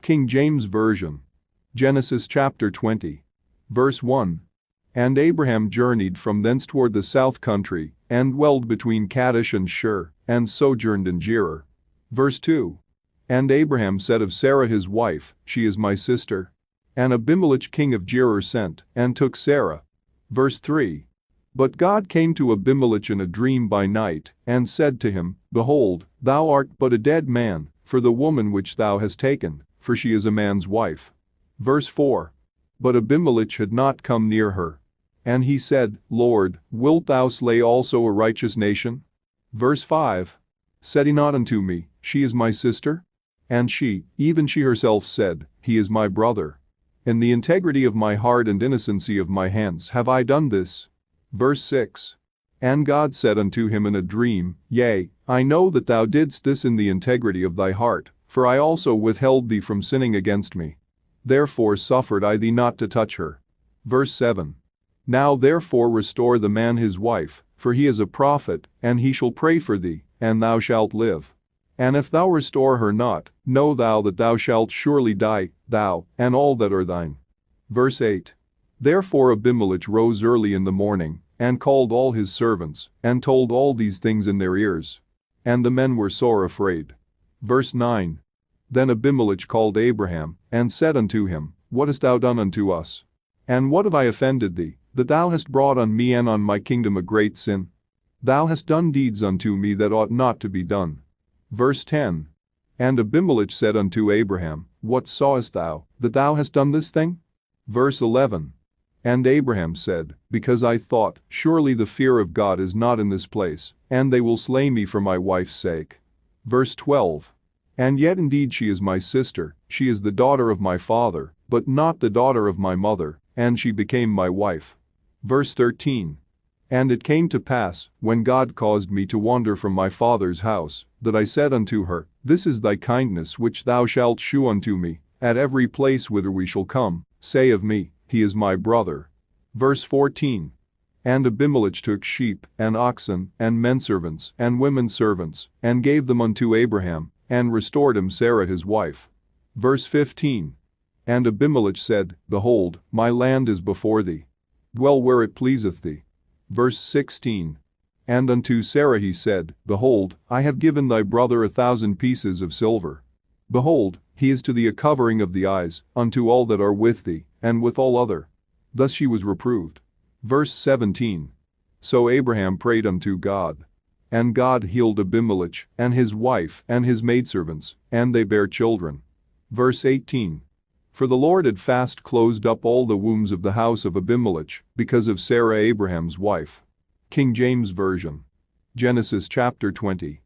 King James Version. Genesis chapter 20. Verse 1. And Abraham journeyed from thence toward the south country, and dwelled between Kadesh and Shur, and sojourned in Gerar. Verse 2. And Abraham said of Sarah his wife, She is my sister. And Abimelech king of Gerar sent, and took Sarah. Verse 3. But God came to Abimelech in a dream by night, and said to him, Behold, thou art but a dead man, for the woman which thou hast taken, for she is a man's wife. Verse 4. But Abimelech had not come near her. And he said, Lord, wilt thou slay also a righteous nation? Verse 5. Said he not unto me, She is my sister? And she, even she herself said, He is my brother. In the integrity of my heart and innocency of my hands have I done this. Verse 6. And God said unto him in a dream, Yea, I know that thou didst this in the integrity of thy heart, for I also withheld thee from sinning against me. Therefore suffered I thee not to touch her. Verse 7. Now therefore restore the man his wife, for he is a prophet, and he shall pray for thee, and thou shalt live. And if thou restore her not, know thou that thou shalt surely die, thou, and all that are thine. Verse 8. Therefore Abimelech rose early in the morning, and called all his servants, and told all these things in their ears. And the men were sore afraid. Verse 9. Then Abimelech called Abraham, and said unto him, What hast thou done unto us? And what have I offended thee, that thou hast brought on me and on my kingdom a great sin? Thou hast done deeds unto me that ought not to be done. Verse 10. And Abimelech said unto Abraham, What sawest thou, that thou hast done this thing? Verse 11. And Abraham said, Because I thought, Surely the fear of God is not in this place, and they will slay me for my wife's sake. Verse 12. And yet indeed she is my sister, she is the daughter of my father, but not the daughter of my mother, and she became my wife. Verse 13. And it came to pass, when God caused me to wander from my father's house, that I said unto her, This is thy kindness which thou shalt shew unto me, at every place whither we shall come, say of me, He is my brother. Verse 14. And Abimelech took sheep, and oxen, and menservants, and women servants, and gave them unto Abraham, and restored him Sarah his wife. Verse 15. And Abimelech said, Behold, my land is before thee. Dwell where it pleaseth thee. Verse 16. And unto Sarah he said, Behold, I have given thy brother 1,000 pieces of silver. Behold, he is to thee a covering of the eyes, unto all that are with thee, and with all other. Thus she was reproved. Verse 17. So Abraham prayed unto God. And God healed Abimelech, and his wife, and his maidservants, and they bare children. Verse 18. For the Lord had fast closed up all the wombs of the house of Abimelech, because of Sarah Abraham's wife. King James Version. Genesis chapter 20.